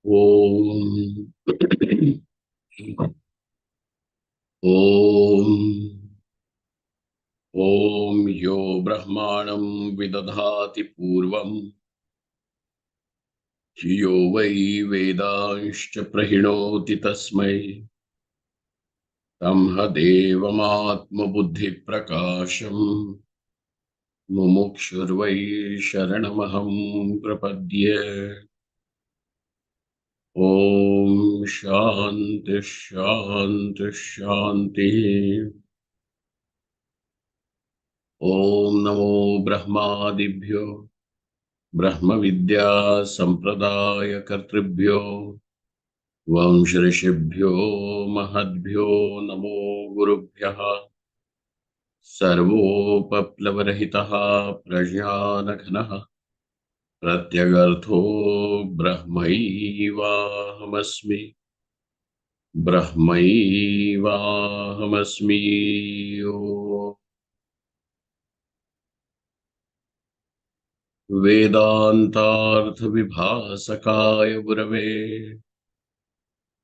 Om Om Om Yo Brahmanam Vidadhati Purvam Yo Vai Vedanscha Prahinoti Tasmai Tamha Devamatma Buddhi Prakasham Mumukshurvai Sharanamaham Prapadye. Om Shanti Shanti Shanti. Om Namo Brahmadibhyo Brahma Vidya Sampradaya Kartribhyo Vamshrishibhyo Mahadbhyo Namo Gurubhyaha Sarvopaplavarahitaha Prajnanaganaha Pratyagartho Brahmaivahamasmi Brahmaivahamasmi. Om वेदांतार्थ विभासकाय गुरवे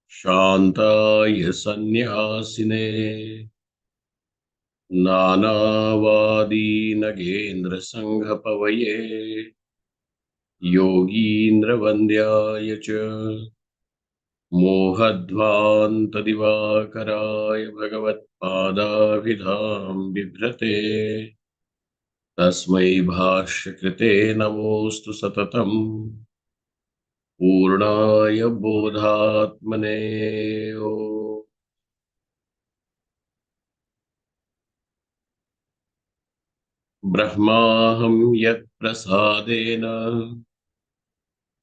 शांताय सन्यासिने नानावादी नगेन्द्र संघ पवये योगीन्द्र वन्द्याय च मोहध्वांत दिवाकराय भगवत्पादाभिधां बिभ्रते तस्मै भाष्यकृते नमोऽस्तु सततम् पूर्णाय बोधात्मने। ब्रह्माहं यत्प्रसादेन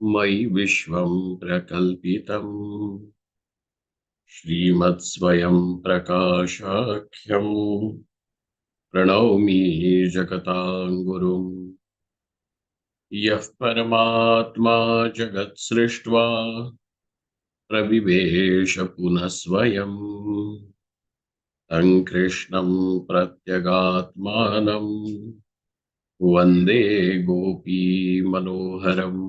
मयि विश्वं प्रकल्पितम् श्रीमत्स्वयं प्रकाशाख्यं प्रणौमि जगतां गुरुम्। यः परमात्मा जगत्सृष्ट्वा प्रविवेश पुनः स्वयं तं कृष्णं प्रत्यगात्मानं वन्दे गोपीमनोहरम्।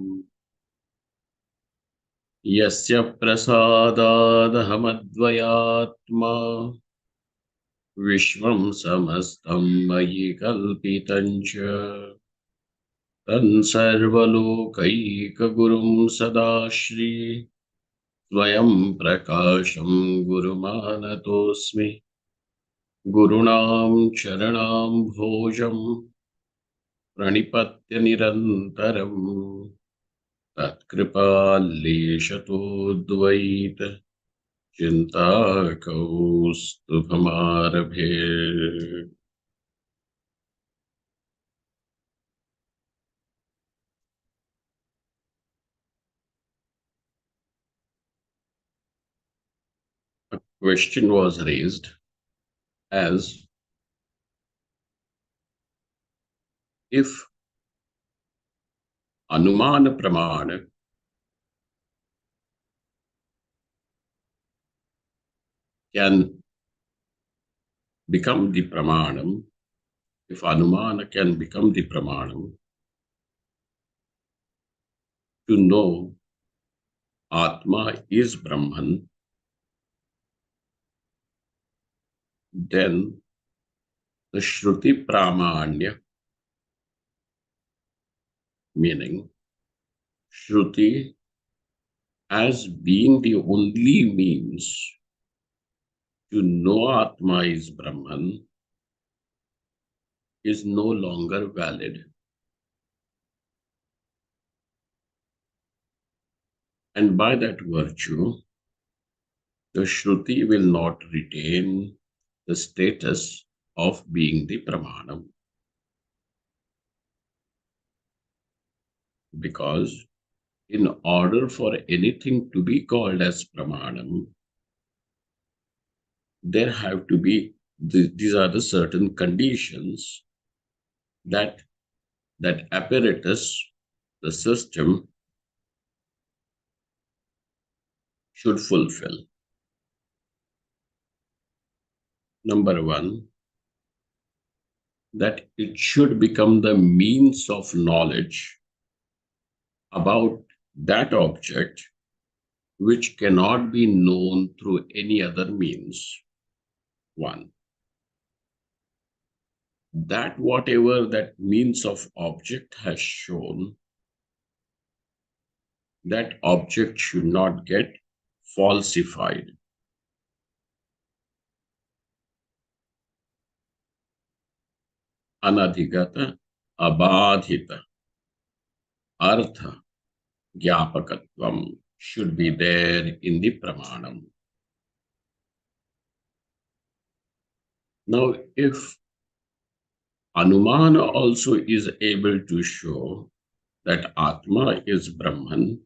यस्य प्रसादादहमद्वयात्मा विश्वं समस्तं मयि कल्पितं च तं सर्वलोकैकगुरुं सदाश्री स्वयं प्रकाशं गुरुमानतोऽस्मि। गुरूणां चरणां भोजं प्रणिपत्य निरन्तरम् तत्कृपालेशतोऽद्वैत चिन्ताकौस्तुभमारभे। A question was raised as if Anuman Praman can become the Pramanam, if Anumana can become the Pramanam to know Atma is Brahman, then the Shruti Pramanya, meaning Shruti as being the only means to know Atma is Brahman, is no longer valid. And by that virtue, the Shruti will not retain the status of being the Pramanam. Because in order for anything to be called as Pramanam, there have to be, these are the certain conditions that that apparatus, the system, should fulfill. Number one, that it should become the means of knowledge about that object which cannot be known through any other means. One, that whatever that means of object has shown, that object should not get falsified. Anadhigata, abadhita, artha, gyapakatvam should be there in the pramanam. Now, if Anumana also is able to show that Atma is Brahman,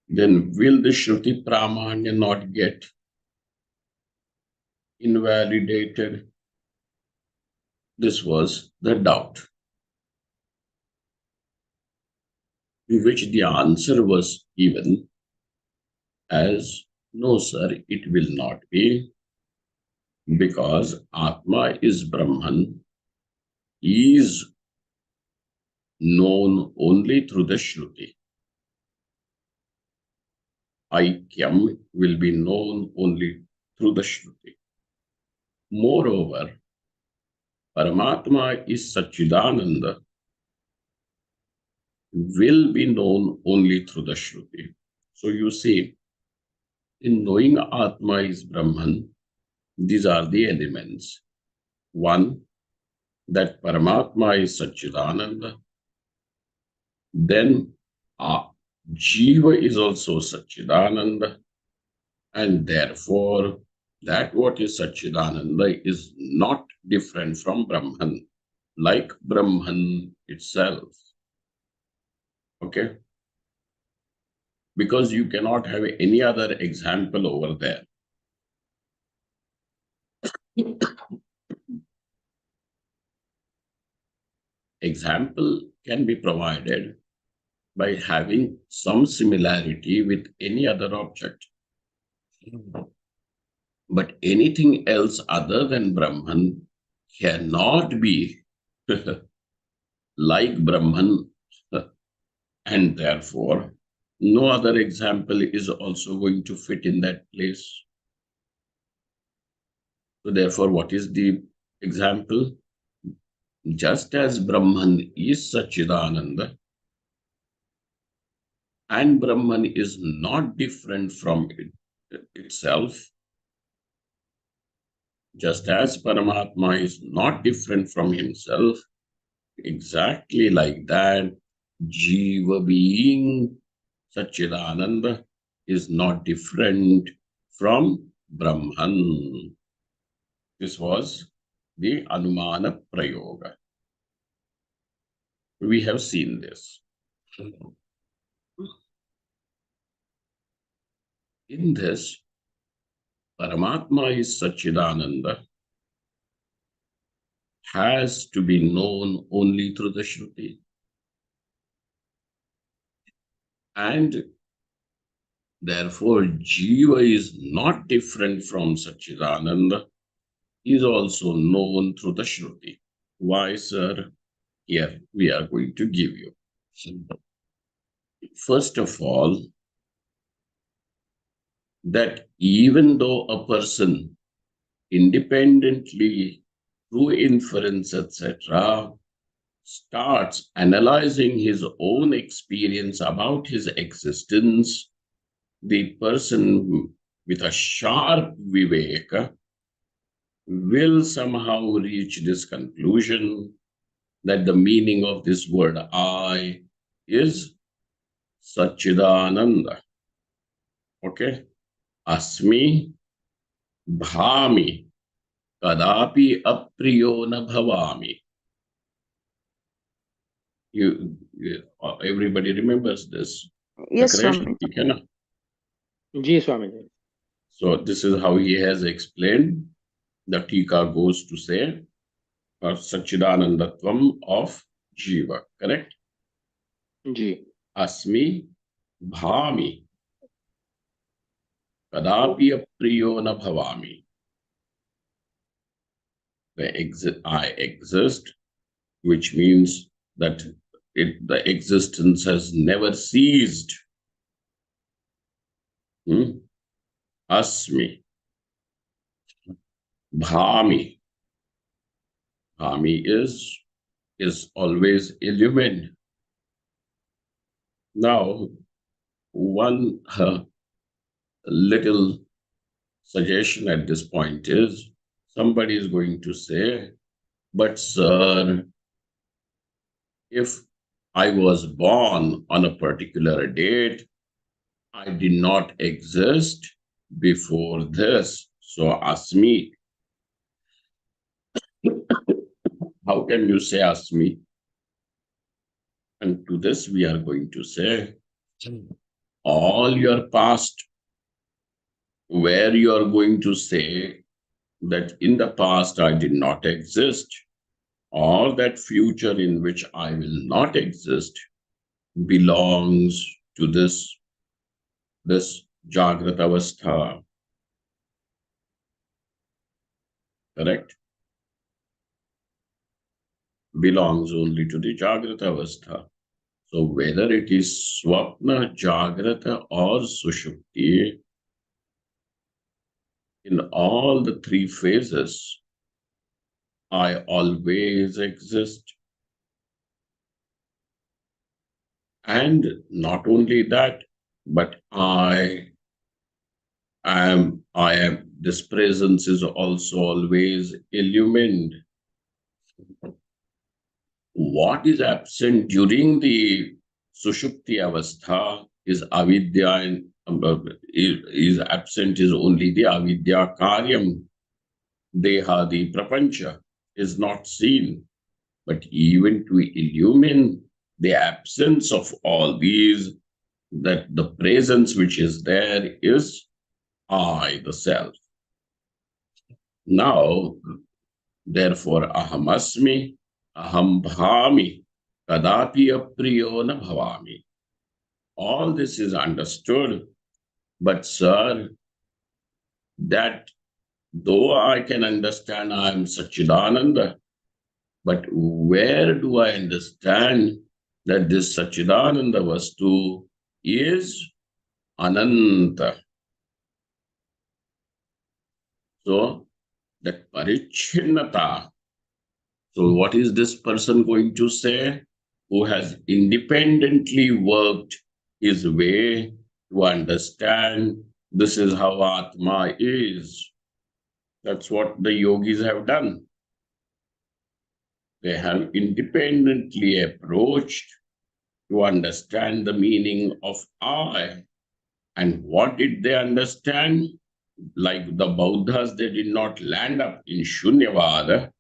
then will the Shruti Pramanya not get invalidated? This was the doubt, to which the answer was given as no, sir, it will not be, because Atma is Brahman, is known only through the Shruti. Aikyam will be known only through the Shruti. Moreover, Paramatma is Satchidananda, will be known only through the Shruti. So you see, in knowing Atma is Brahman, these are the elements. One, that Paramatma is Satchidananda. Then Jiva is also Satchidananda. And therefore, that what is Satchidananda is not different from Brahman, like Brahman itself. Okay? Because you cannot have any other example over there. Example can be provided by having some similarity with any other object. But anything else other than Brahman cannot be like Brahman, and therefore no other example is also going to fit in that place. So therefore, what is the example? Just as Brahman is Satchidananda, and Brahman is not different from itself, just as Paramatma is not different from himself, exactly like that, Jiva being Satchidananda is not different from Brahman. This was the Anumana Prayoga. We have seen this. In this, Paramatma is Satchidananda has to be known only through the Shruti. And therefore, Jiva is not different from Satchidananda, is also known through the Shruti. Why, sir? Here we are going to give you. First of all, that even though a person independently, through inference, etc., starts analyzing his own experience about his existence, the person with a sharp viveka will somehow reach this conclusion that the meaning of this word I is Satchidananda. Okay? Asmi bhami kadapi apriyo na bhavami. Everybody remembers this. Yes, Swami. Ji Swamiji. So this is how he has explained. The Tika goes to say Satchidanandatvam of Jiva, correct? Ji. Asmi bhami kadapi apriyo na bhavami. I exist, which means that the existence has never ceased. Asmi, Bhami. Bhami is always illumined. Now, one little suggestion at this point is somebody is going to say, but sir, if I was born on a particular date, I did not exist before this. So ask me, how can you say ask me? And to this, we are going to say all your past, where you are going to say that in the past I did not exist, or that future in which I will not exist, belongs to this Jagrat Avastha, correct? Belongs only to the Jagrat Avastha. So whether it is Swapna, Jagrata, or Sushupti, in all the three phases, I always exist. And not only that, but this presence is also always illumined. What is absent during the Sushupti Avastha is avidya, and is absent is only the avidya karyam. Deha, the prapancha, is not seen. But even to illumine the absence of all these, that the presence which is there is I, the self. Now, therefore, ahamasmi, aham bhami, kadapi apriyo na bhavami. All this is understood, but sir, that though I can understand I am Sachidananda, but where do I understand that this Sachidananda Vastu is Ananta? So that Parichinnata. So what is this person going to say? Who has independently worked his way to understand this is how Atma is. That's what the yogis have done. They have independently approached to understand the meaning of I. And what did they understand? Like the Buddhas, they did not land up in Shunyavada,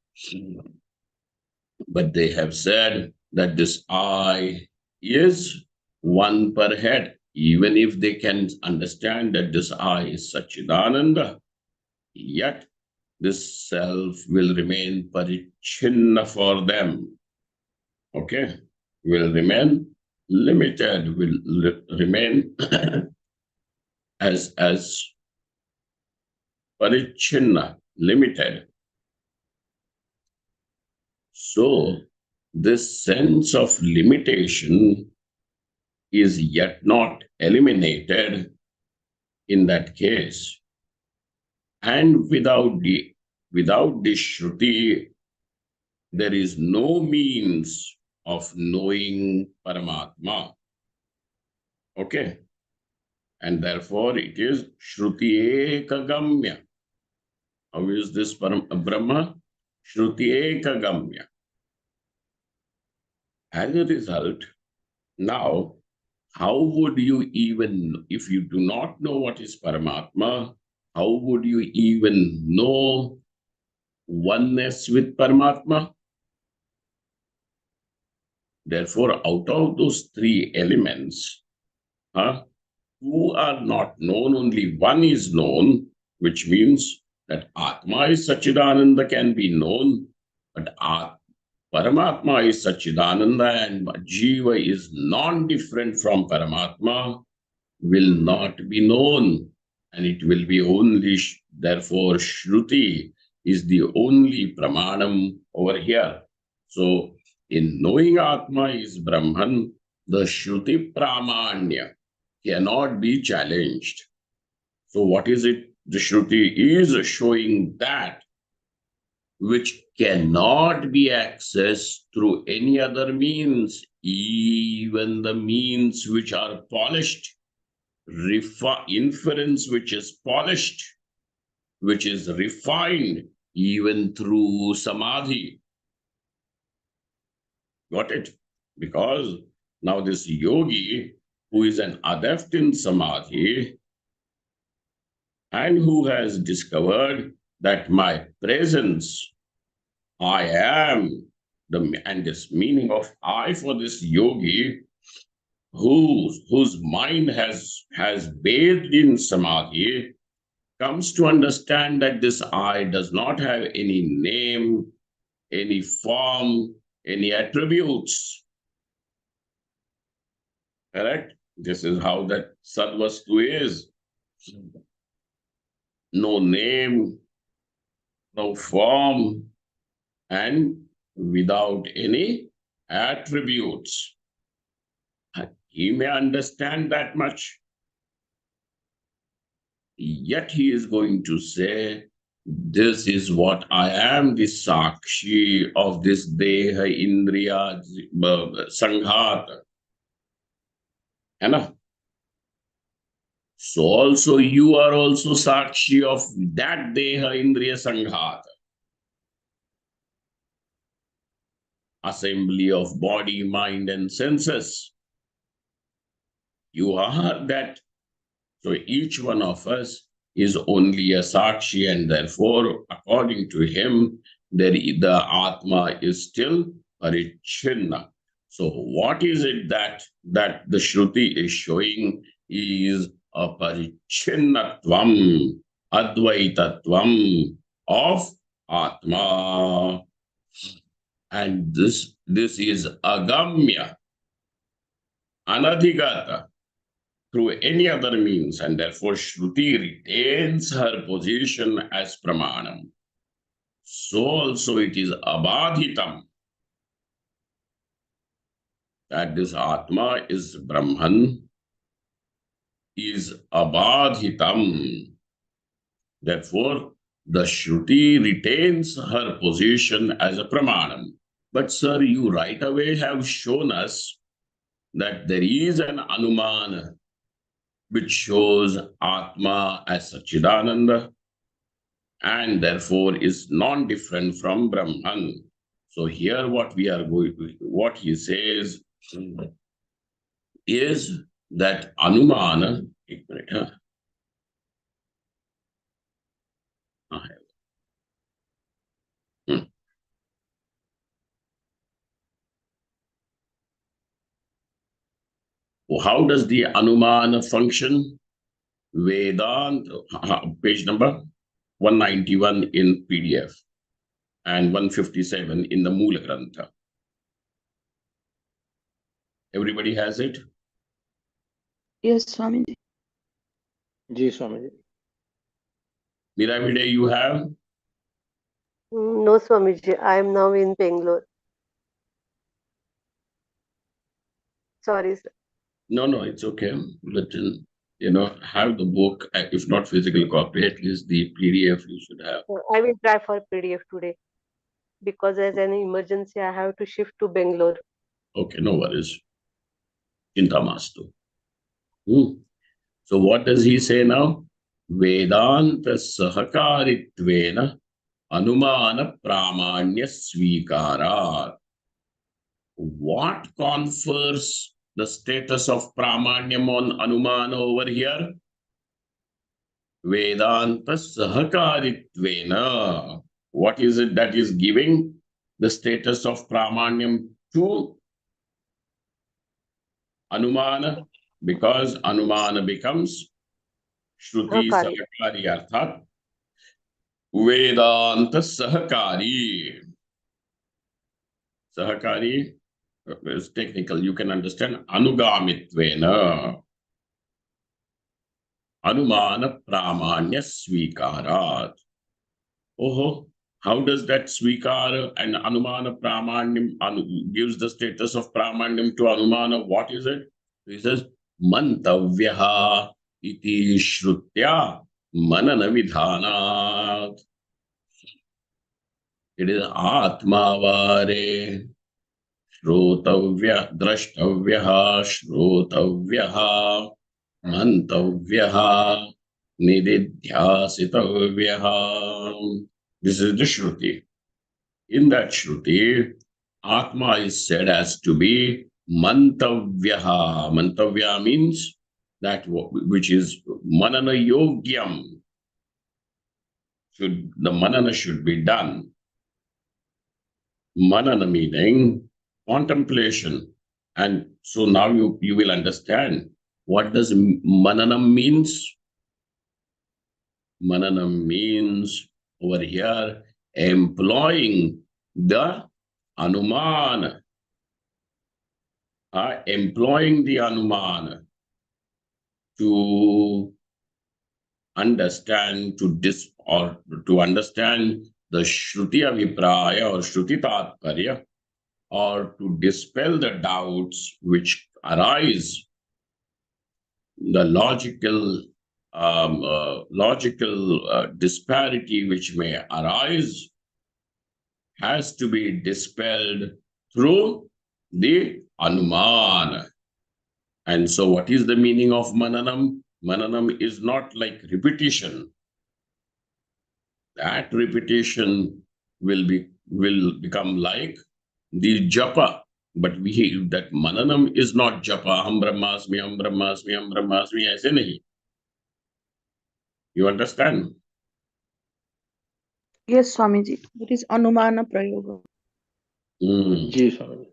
but they have said that this I is one per head. Even if they can understand that this I is Sachidananda, yet this self will remain parichinna for them. Okay? Will remain limited, will remain as parichinna, limited. So this sense of limitation is yet not eliminated in that case. And without the Shruti, there is no means of knowing Paramatma. Okay? And therefore it is Shruti Ekagamya. How is this Brahma? Shruti Ekagamya. As a result, now, how would you even, if you do not know what is Paramatma, how would you even know oneness with Paramatma? Therefore, out of those three elements, two are not known, only one is known, which means that Atma is Sachidananda can be known, but Paramatma is Sachidananda and Jiva is non-different from Paramatma, will not be known. And it will be only, therefore, Shruti is the only Pramanam over here. So, in knowing Atma is Brahman, the Shruti Pramanya cannot be challenged. So what is it? The Shruti is showing that which cannot be accessed through any other means, even the means which are polished, inference which is polished, which is refined, even through samadhi. Got it? Because now this yogi who is an adept in samadhi and who has discovered that my presence, I am, and this meaning of I for this yogi whose mind has bathed in samadhi, comes to understand that this I does not have any name, any form, any attributes. Correct? This is how that Sadvastu is. No name, no form, and without any attributes. He may understand that much, yet he is going to say, this is what I am, the Sakshi of this Deha Indriya Sanghat. So also you are also Sakshi of that Deha Indriya Sanghat. Assembly of body, mind, and senses. You are that. So each one of us is only a Sakshi, and therefore, according to him, the Atma is still Parichinna. So what is it that the Shruti is showing is a Parichinnatvam, Advaitatvam of Atma. And this is Agamya, Anadhigata, through any other means, and therefore Shruti retains her position as Pramanam. So also it is Abadhitam, that this Atma is Brahman, is Abadhitam. Therefore, the Shruti retains her position as a Pramanam. But sir, you right away have shown us that there is an Anumana which shows Atma as Sachidananda and therefore is non-different from Brahman. So here what we are going to, what he says is that Anumana, how does the Anumana function? Vedanta, page number 191 in PDF and 157 in the Mula Grantha. Everybody has it? Yes, Swamiji. Ji Swami ji. Miravide, you have? No, Swamiji, I am now in Bangalore. Sorry, sir. No, it's okay. But have the book, if not physical copy, at least the PDF you should have. I will try for PDF today because as an emergency, I have to shift to Bangalore. Okay, no worries. Chintamastu. So what does he say now? Vedanta sahakaritvena anumana pramanya svikara. What confers the status of pramanyam on anumana over here? Vedanta sahakaritvena. What is it that is giving the status of pramanyam to Anumana? Because Anumana becomes Shruti Sahakari. Sahakari Arthat Vedanta Sahakari. Sahakari is technical, you can understand. Anugamitvena Anumana Pramanya Swikarat. Oh, how does that Svikara and Anumana Pramanyam gives the status of Pramanyam to Anumana? What is it? He says Mantavyaha. iti shrutya manana vidhanat. It is atmavare श्रोतव्य द्रष्टव्यः श्रोतव्यः मंतव्यः निदिध्यासितव्यः. This is the Shruti. In that Shruti, Atma is said as to be mantavyaha. Mantavya means that which is manana yogyam. The manana should be done. Manana meaning contemplation. And so now you will understand what does mananam means. Mananam means over here employing the anuman, employing the anuman to understand, to understand the Shruti Abhipraya or Shruti Tatparya, or to dispel the doubts which arise, the logical disparity which may arise has to be dispelled through the Anuman. And so what is the meaning of Mananam? Mananam is not like repetition. That repetition will become like the japa. But that mananam is not japa. Ham brahmasmi, ham brahmasmi, ham brahmasmi. Aise nahi. You understand? Yes, Swamiji. It is Anumana Prayoga. Ji Swami ji.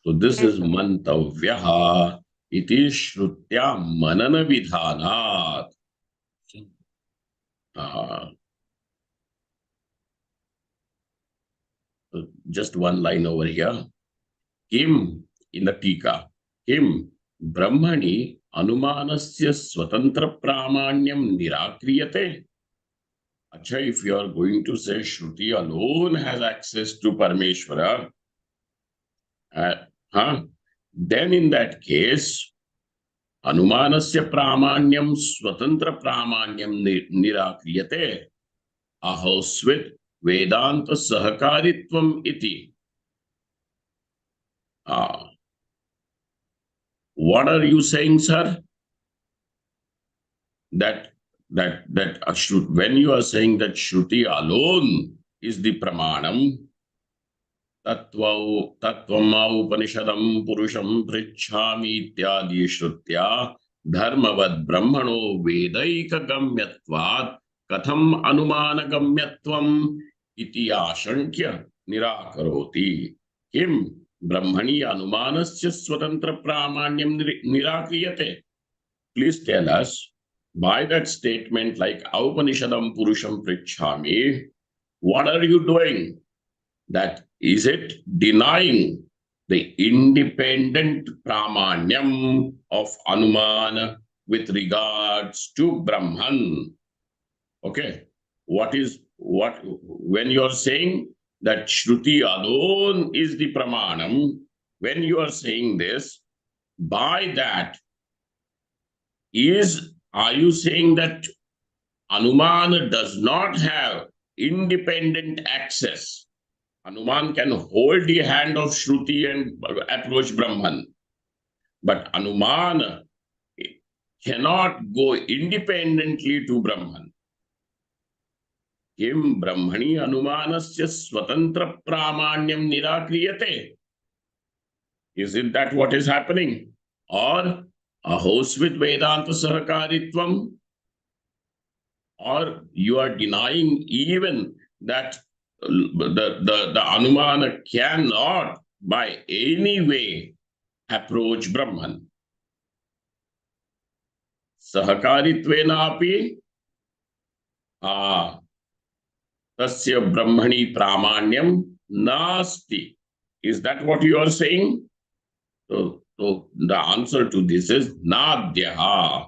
So this Yes, is mantavyaha iti shrutya manana vidhanat. Just one line over here. Kim in the tika. Kim brahmani anumanasya swatantra pramanyam nirakriyate. Acha, if you are going to say Shruti alone has access to Parmeshwara, then in that case, Anumanasya pramanyam swatantra pramanyam nirakriyate ahosvit vedanta sahakaritvam iti. What are you saying, sir? That when you are saying that Shruti alone is the pramanam, तत्त्वम् उपनिषदं पुरुषं पृच्छामि इत्यादि श्रुत्या धर्मवद् ब्रह्मणो वेदैकगम्यत्वात् कथम् अनुमानगम्यत्वम् इति आशंक्य निराकरोति. किं ब्रह्मणि अनुमानस्य स्वतंत्र प्रामाण्यं निराक्रियते? Please tell us, by that statement like Upanishadam Purusham Prichhami, what are you doing? That is it denying the independent pramanyam of Anuman with regards to Brahman? Okay. When you are saying that Shruti alone is the pramanam, when you are saying this, by that are you saying that Anuman does not have independent access? Anuman can hold the hand of Shruti and approach Brahman. But Anuman cannot go independently to Brahman. Kim Brahmani Anumanasya Swatantra Pramanyam Nirakriyate. Is it that what is happening? Or Ahosvit Vedanta Sahakaritvam? Or you are denying even that the Anumana cannot by any way approach Brahman. Sahakaritvena api tasya brahmani pramanyam nasti. Is that what you are saying? So the answer to this is nadyaha.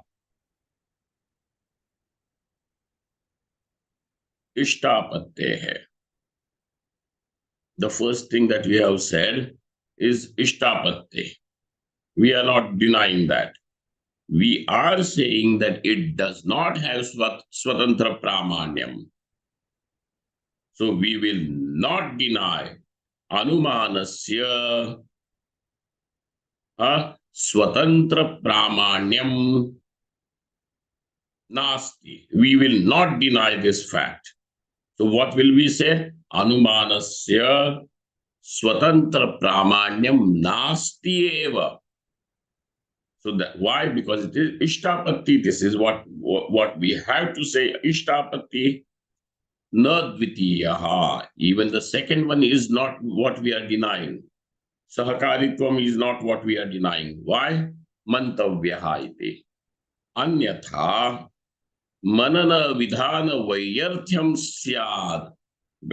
Ishtapatte. The first thing that we have said is Ishtapatte. We are not denying that. we are saying that it does not have swatantra pramanyam. So we will not deny anumanasya swatantra pramanyam nasti. We will not deny this fact. So what will we say? Anumanasya swatantra pramanyam nasti eva. So that why? Because it is ishtapatti. This is what we have to say. Ishtapatti na dvitiyaha. Even the second one is not what we are denying. Sahakaritvam is not what we are denying. Why? Mantavyaha iti. Anyatha manana vidhana vaiyarthyam syad.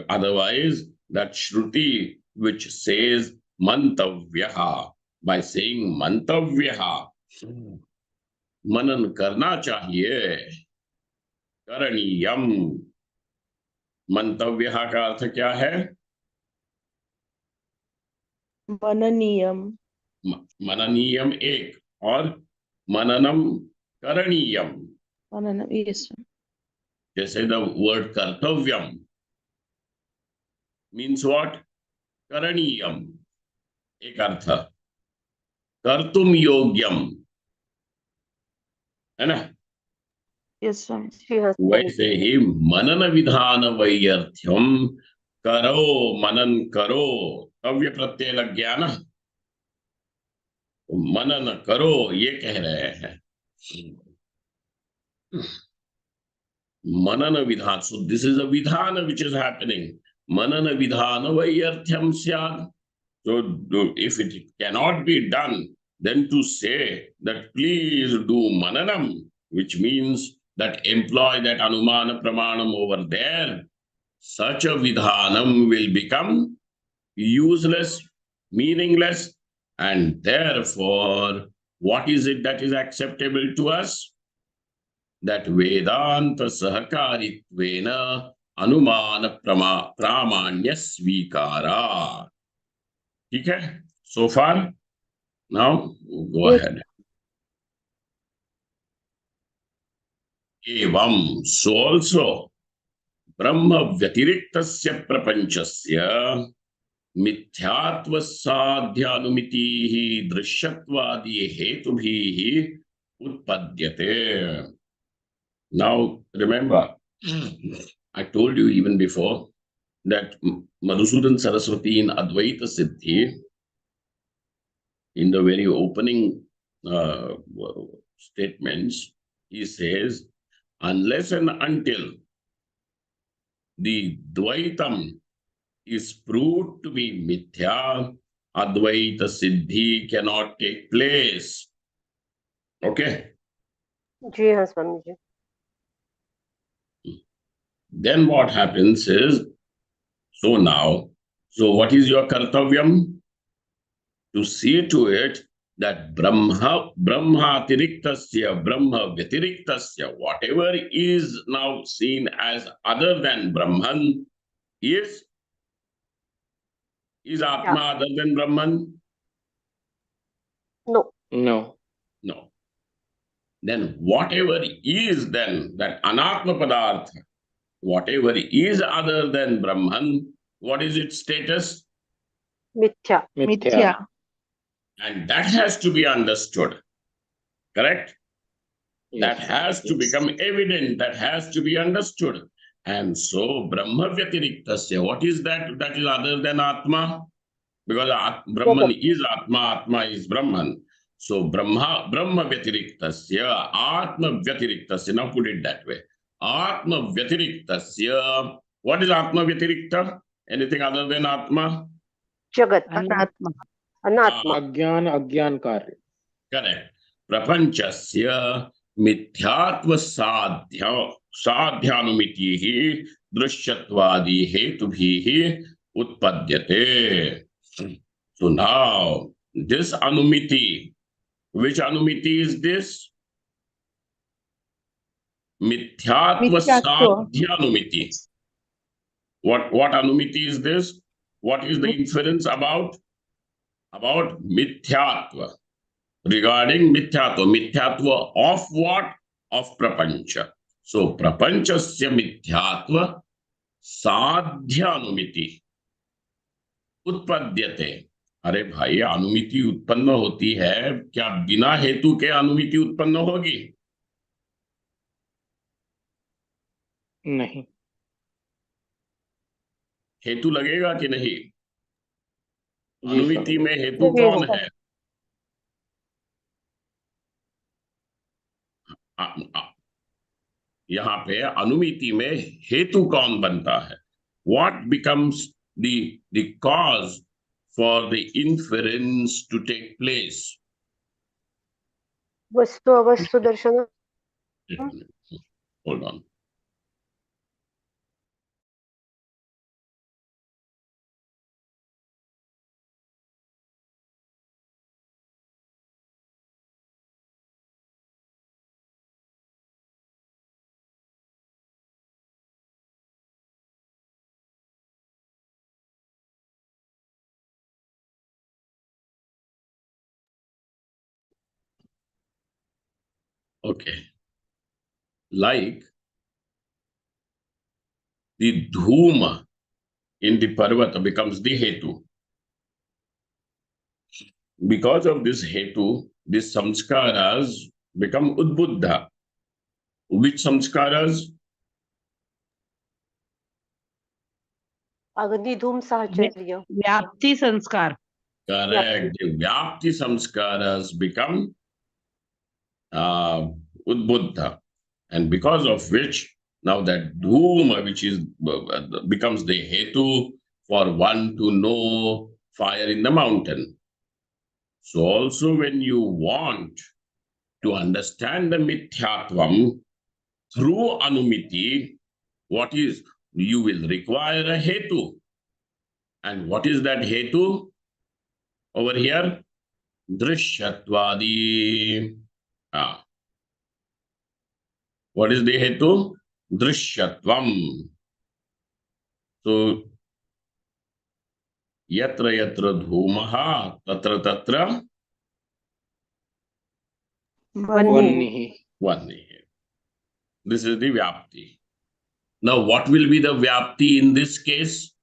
Otherwise, that shruti which says mantavyaha, by saying mantavyaha, मनन करना चाहिए, करणीयम. मंतव्य का अर्थ क्या है? मननीयम. मननीयम एक और मननम करणीयम. मननम, yes. जैसे the word Kartavyam means what? करणीयम एक अर्थ, कर्तुम योग्यम, है ना? Yes, Swami. वैसे ही मनन विधान वैयर्थ्यम, करो मनन करो, तव्य प्रत्यय लग गया ना, मनन करो ये कह रहे हैं. मनन विधान, so this is a vidhana which is happening. Manana vidhana vaiyarthyam syad. So if it cannot be done, then to say that please do mananam, which means that employ that anumana pramanam over there, such a vidhanam will become useless, meaningless, and therefore, what is it that is acceptable to us? That Vedanta Sahakaritvena Anumana Pramanya Svikara. Okay? So far? Now, go ahead. Evam, so also, Brahma Vyatiriktasya Prapanchasya Mithyatva Sadhyanumitihi Drishatvadi Hetubhihi Utpadyate. Now, remember, I told you even before that Madhusudan Saraswati in Advaita Siddhi, in the very opening statements, he says, unless and until the Dvaitam is proved to be Mithya, Advaita Siddhi cannot take place. Okay? जी हाँ Swami ji. Then what happens is, so what is your kartavyam? To see to it that Brahma Tiriktasya, Brahma Vyatiriktasya, whatever is now seen as other than Brahman, is Atma other than Brahman? No. No. No. Then whatever is then, that Anatma Padartha, whatever is other than Brahman, what is its status? Mithya. Mithya. And that has to be understood. Correct? Yes. That has to become evident. That has to be understood. And so, Brahma Vyatiriktasya, what is that? That is other than Atma? Because Brahman is Atma, Atma is Brahman. So, Brahma Vyatiriktasya, Atma Vyatiriktasya. Now put it that way. Atma Vyatiriktasya. What is Atma Vyatirikta? Anything other than Atma? Jagat. Anatma. Anatma. Agyan karya. Correct. Prapanchasya mithyatva sadhyanumitihi drishatvadi hetubhihi utpadyate. So now, this anumiti, which anumiti is this? Mithyatva sadhyanumiti. What anumiti is this? What is the inference about? About mithyatva. regarding Mithyatva of what? Of Prapancha. So Prapanchasya Mithyatva साध्यानुमिति उत्पद्यते। अरे भाई, अनुमिति उत्पन्न होती है, क्या बिना हेतु के अनुमिति उत्पन्न होगी? नहीं। हेतु लगेगा कि नहीं? जी अनुमिति स्वामी। में हेतु कौन है? यहाँ पे अनुमिति में हेतु कौन बनता है? What becomes the cause for the inference to take place? वस्तु अवस्तु दर्शन. Hold on. Okay. Like the dhuma in the parvata becomes the hetu. Because of this hetu, these samskaras become udbuddha. Which samskaras? अग्नि धूम साहचर्य. व्याप्ति संस्कार. Correct. The vyapti samskaras become udbuddha. And because of which, now that dhuma, which is becomes the hetu for one to know fire in the mountain. So also when you want to understand the mithyatvam through anumiti, what is, you will require a hetu. And what is that hetu? Over here, drishyatwadi. What is the hetu? Drishyatvam. So, yatra yatra dhumaha tatra tatra वह्निः। vannihi. This is the vyapti. Now, what will be the vyapti in this case?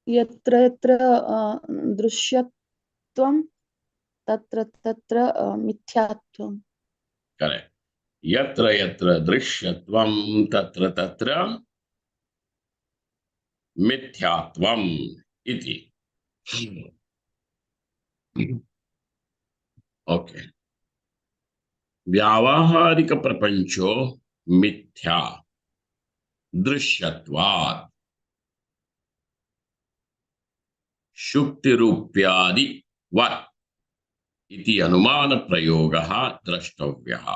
यत्र यत्र दृश्यत्वं तत्र तत्र मिथ्यात्वं. Correct. Yatra yatra drishyatvam tatra tatra mithyatvam iti. Okay. व्यावहारिक प्रपंचो मिथ्या दृश्यत्वात् शुक्तिरूप्यादि वत् इति अनुमान प्रयोगः द्रष्टव्यः.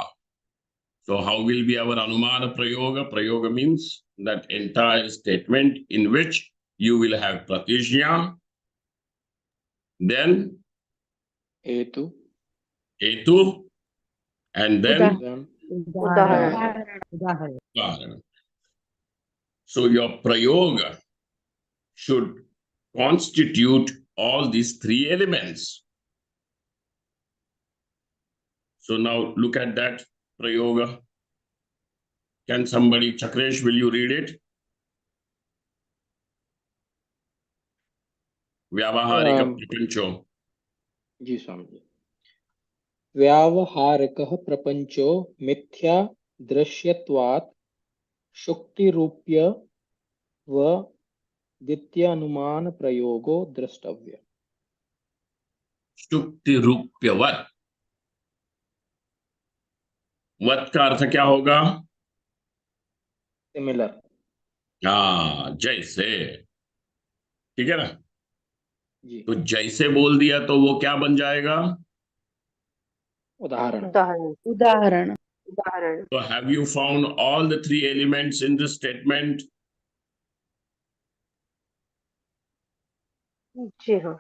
So how will be our anumana prayoga? Prayoga means that entire statement in which you will have pratishya, then हेतु, hetu, and then उदाहरण. udahana. So your prayoga should constitute all these three elements. So now look at that prayoga. Can somebody, Chakresh, will you read it? Vyavaharika prapancho. जी स्वामी जी। व्यावहारिकः प्रपंचो मिथ्या दृश्यत्वात् शुक्तिरूप्य व द्वितीयानुमान प्रयोगो द्रष्टव्य। शुक्ति रूप्यवत. वत का अर्थ क्या होगा? सिमिलर। हाँ, जैसे. ठीक है ना? जी। तो जैसे बोल दिया तो वो क्या बन जाएगा? उदाहरण। उदाहरण. उदाहरण. उदाहरण. So have you found all the three elements in this statement? जी हाँ.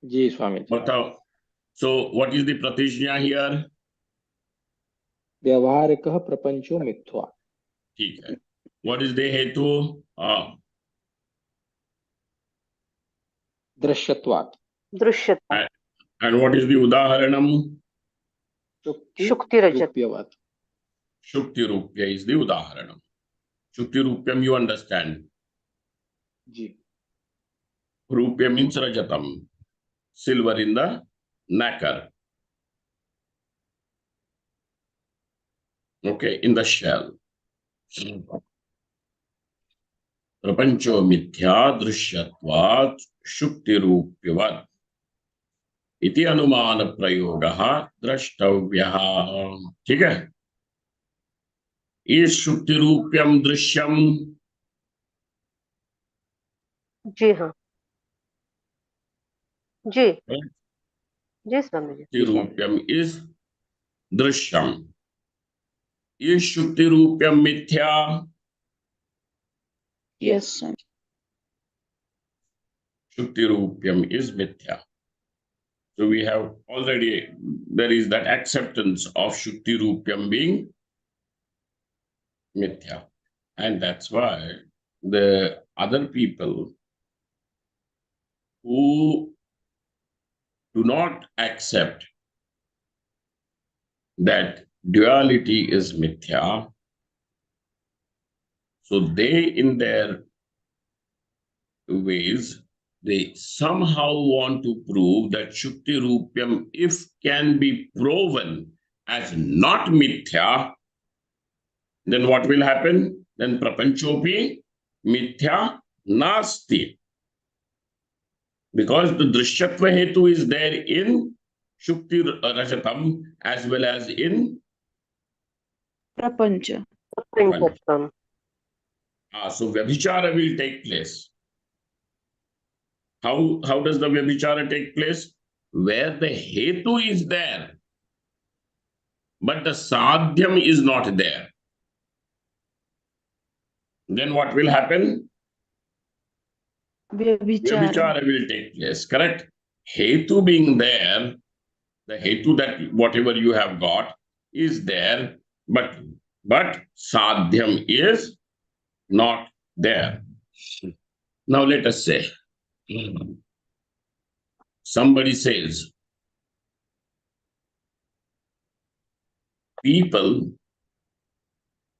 जी स्वामी जी। बताओ. So what is the pratishya here? व्यावहारिकः प्रपंचो मिथ्या। ठीक है. What is the hetu? दृश्यत्वात्। Drishyata. And what is the udaharanam? Shukti Rajat. Rupyavat. Shukti Rupya is the udaharanam. Shukti Rupyam you understand. Ji. Rupya means Rajatam. Silver in the nacre. Okay, in the shell. Prapancho mithya drishyatvat shukti rupyavat. Iti अनुमान प्रयोगः द्रष्टव्यः. ठीक है? इस शुक्ति रूप्यम दृश्यम. जी हाँ. जी. जी Swami ji. शुक्ति रूप्यम is Drishyam. इस शुक्ति रूप्यम मिथ्या. Yes, Swami. Shukti Rupyam is Mithya. So we have already, there is that acceptance of Shukti Rupyam being Mithya. And that's why the other people who do not accept that duality is Mithya, so they in their ways, they somehow want to prove that Shukti Rupyam, if can be proven as not Mithya, then what will happen? Then Prapanchopi Mithya Nasti. Because the Drishyatva Hetu is there in Shukti Rajatam as well as in Prapancha. Panchatam. So Vyabhichara will take place. How does the Vyabhichara take place? Where the Hetu is there, but the Sadhyam is not there. Then what will happen? Vyabhichara. Vyabhichara will take place, correct? Hetu being there, the Hetu that whatever you have got is there, but Sadhyam is not there. Now let us say, somebody says, people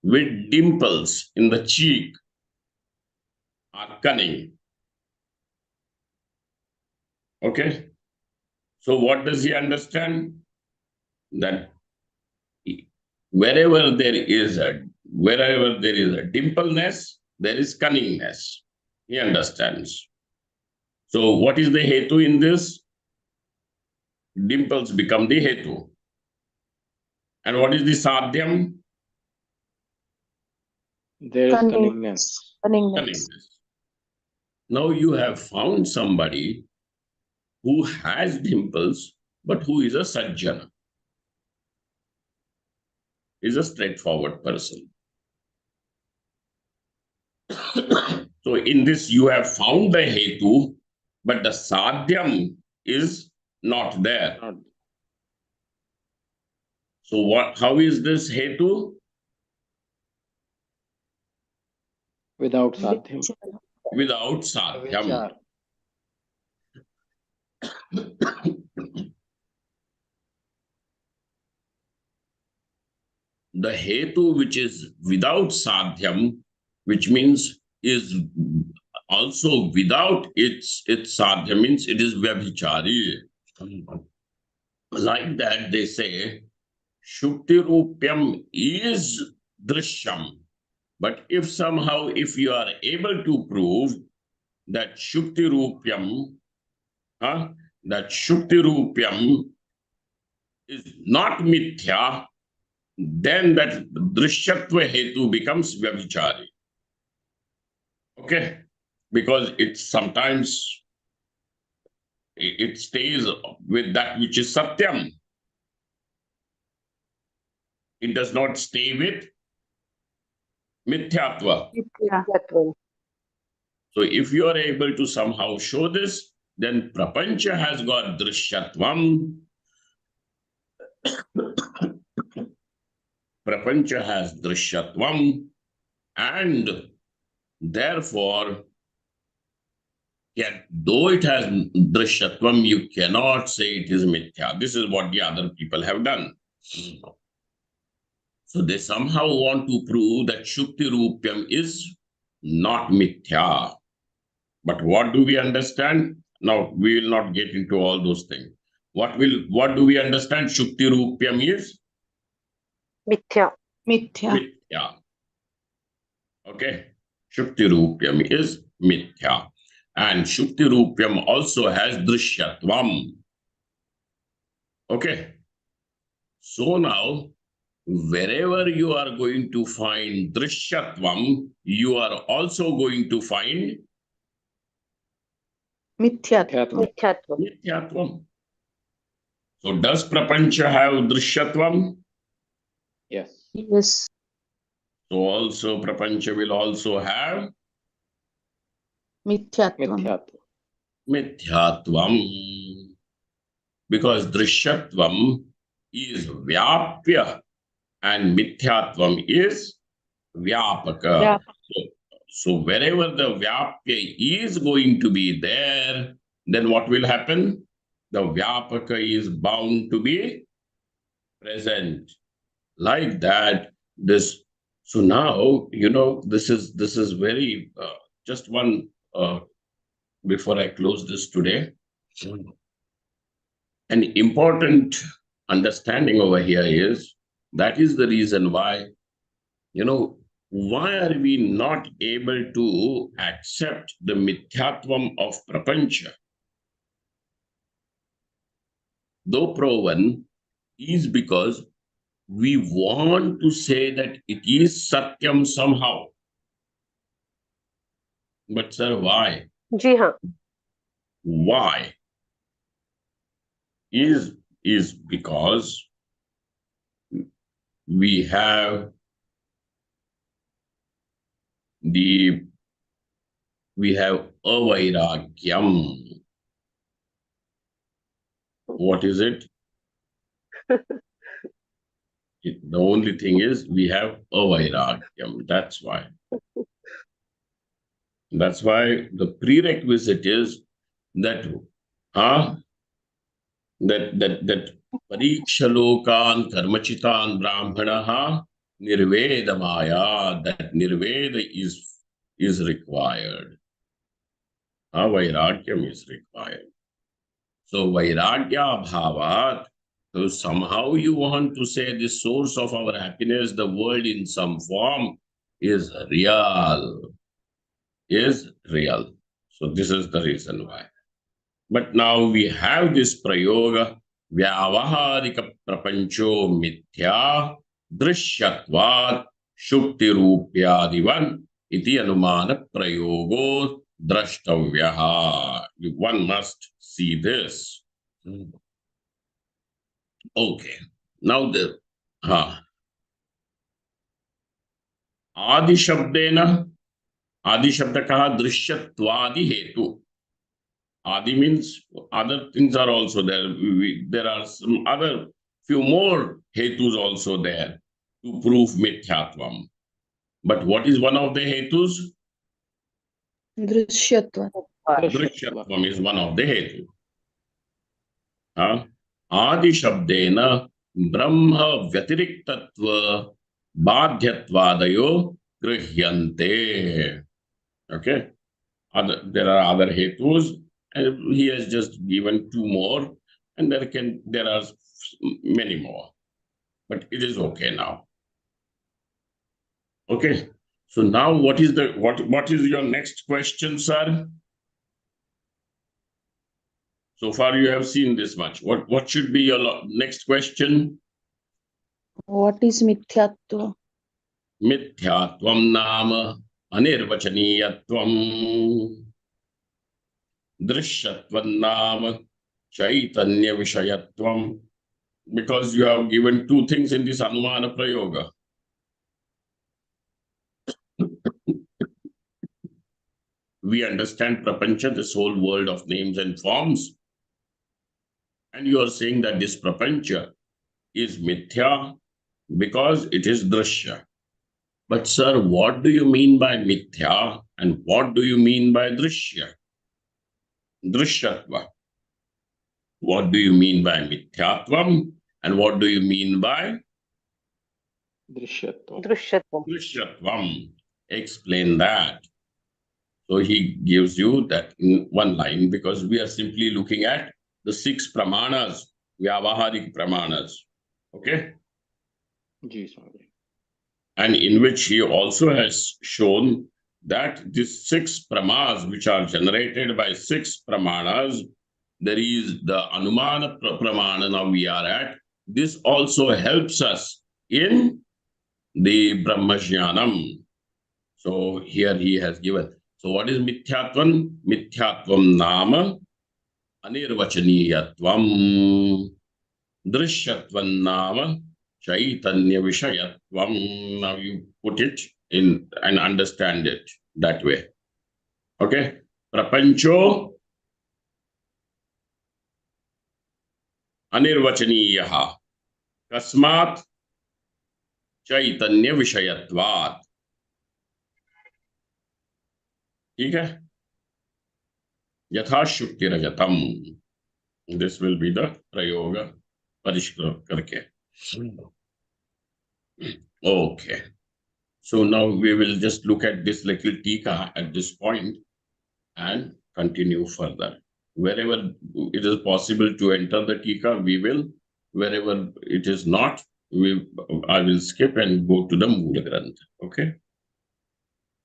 with dimples in the cheek are cunning. Okay? So what does he understand? That wherever there is a dimpleness, there is cunningness. He understands. So what is the hetu in this? Dimples become the hetu. And what is the sadhyam? There is Cunningness. cunningness. Now you have found somebody who has dimples, but who is a sajjana, is a straightforward person. So in this you have found the hetu, but the sadhyam is not there. So how is this hetu? Without sadhyam. Without sadhyam. The hetu which is without sadhyam, which means is also without its sadhyam, means it is vyabhichari. Like that they say, Shukti Rupyam is Drishyam. But if somehow, if you are able to prove that Shukti Rupyam, is not Mithya, then that Drishyatva Hetu becomes Vyabhichari. Okay? Because it's sometimes it stays with that which is Satyam. It does not stay with Mithyatva. So if you are able to somehow show this, then Prapancha has got Drishyatvam. Prapancha has Drishyatvam, and therefore Yet, though it has drishyatvam, you cannot say it is mithya. This is what the other people have done. So they somehow want to prove that Shukti Rupyam is not mithya. But what do we understand? Now, we will not get into all those things. What do we understand? Shukti Rupyam is Mithya. Mithya. mithya. Okay? Shukti Rupyam is mithya. And Shukti Rupyam also has Drishyatvam. Okay? So now, wherever you are going to find Drishyatvam, you are also going to find Mithyatvam. Mithyatvam. Mithyatvam. So does Prapancha have Drishyatvam? Yes. Yes. So also Prapancha will also have Mithyatvam. Mithyatva. Mithyatvam. Because Drishyatvam is Vyapya and Mithyatvam is Vyapaka. Yeah. So wherever the Vyapya is going to be there, then what will happen? The Vyapaka is bound to be present. Like that, this. So now, this is very, just one, before I close this today, an important understanding over here is, that is the reason why, why are we not able to accept the mithyatvam of prapancha? Though proven, is because we want to say that it is satyam somehow. But sir, why? Ji haan. Why? Is because we have avairagyam. What is it? The only thing is we have avairagyam. That's why. That's why the prerequisite is that parikshalokan karmachitan brahmanaha nirvedamaya. That nirveda is required. Vairagyam is required. So vairagya bhavat. So somehow you want to say the source of our happiness, the world in some form, is real. Is real. So this is the reason why. But now we have this prayoga, vyavaharika prapancho mithya drishyatvat shukti rupyadivan iti anumana prayogo drashtavyaha. One must see this. Okay. Now the Adi Shabdena, Adi Shabda kaha drishyatwadi hetu. Adi means other things are also there. There are some other few more hetus also there to prove mithyatvam. But what is one of the hetus? Drishyatvam. Drishyatvam is one of the hetu. Adi Shabdena Brahma Vyatiriktatva Badhyatvadayo Grihyante. Okay. There are other hetus. And he has just given two more, and there are many more. But it is okay now. Okay. So now what is your next question, sir? So far you have seen this much. What should be your next question? What is mithyatva? Mithyatvam nama anirvachaniyatvam. Drishyatvam nama chaitanya vishayatvam. Because you have given two things in this Anumana Prayoga. We understand Prapancha, this whole world of names and forms. And you are saying that this Prapancha is Mithya because it is Drishya. But sir, what do you mean by Mithya and what do you mean by Drishya? Drishyatva. What do you mean by mithyatvam? And what do you mean by Drishyatvam. Drishyatvam. drishyatvam? Explain that. So he gives you that in one line because we are simply looking at the 6 pramanas, vyavaharik pramanas. Okay? Ji, Swamiji. And in which he also has shown that these 6 pramas, which are generated by 6 pramanas, there is the Anumana pramana now we are at. This also helps us in the Brahmajnanam. So here he has given. So what is Mithyatvam? Mithyatvam nama anirvachaniyatvam. Drishyatvam nama Chaitanya Vishayatvam. Now you put it in and understand it that way. Okay? Prapancho Anirvachaniyaha. Kasmat Chaitanya Vishayatvat. ठीक है? यथाशुक्ति रजतम. This will be the prayoga parishkar karke. Okay. So now we will just look at this little tika at this point and continue further. Wherever it is possible to enter the tika, we will. Wherever it is not, I will skip and go to the Moola Grantha. Okay?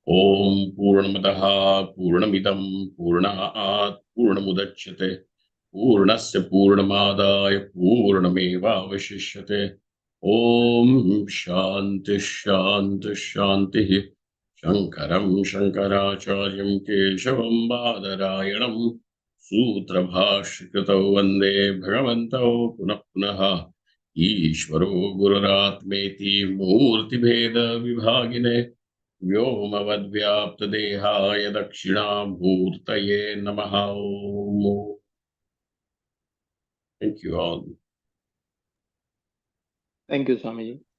Om Purnamadaha Purnamidam Purnaat Purnamudachyate Purnasya Purnamadaya Purnameva Vashishyate. Om Shanti Shanti Shanti. Shankaram Shankaracharyam Keshavam Badarayanam Sutra Bhashkritau Vande Bhagavantau Punah Punaha Ishvaro Gururatmeti Murti Bheda Vibhagine Vyomavadvyaptadehaaya Dakshinamurtaye Namaha. Om. Thank you all. Thank you, Swamiji.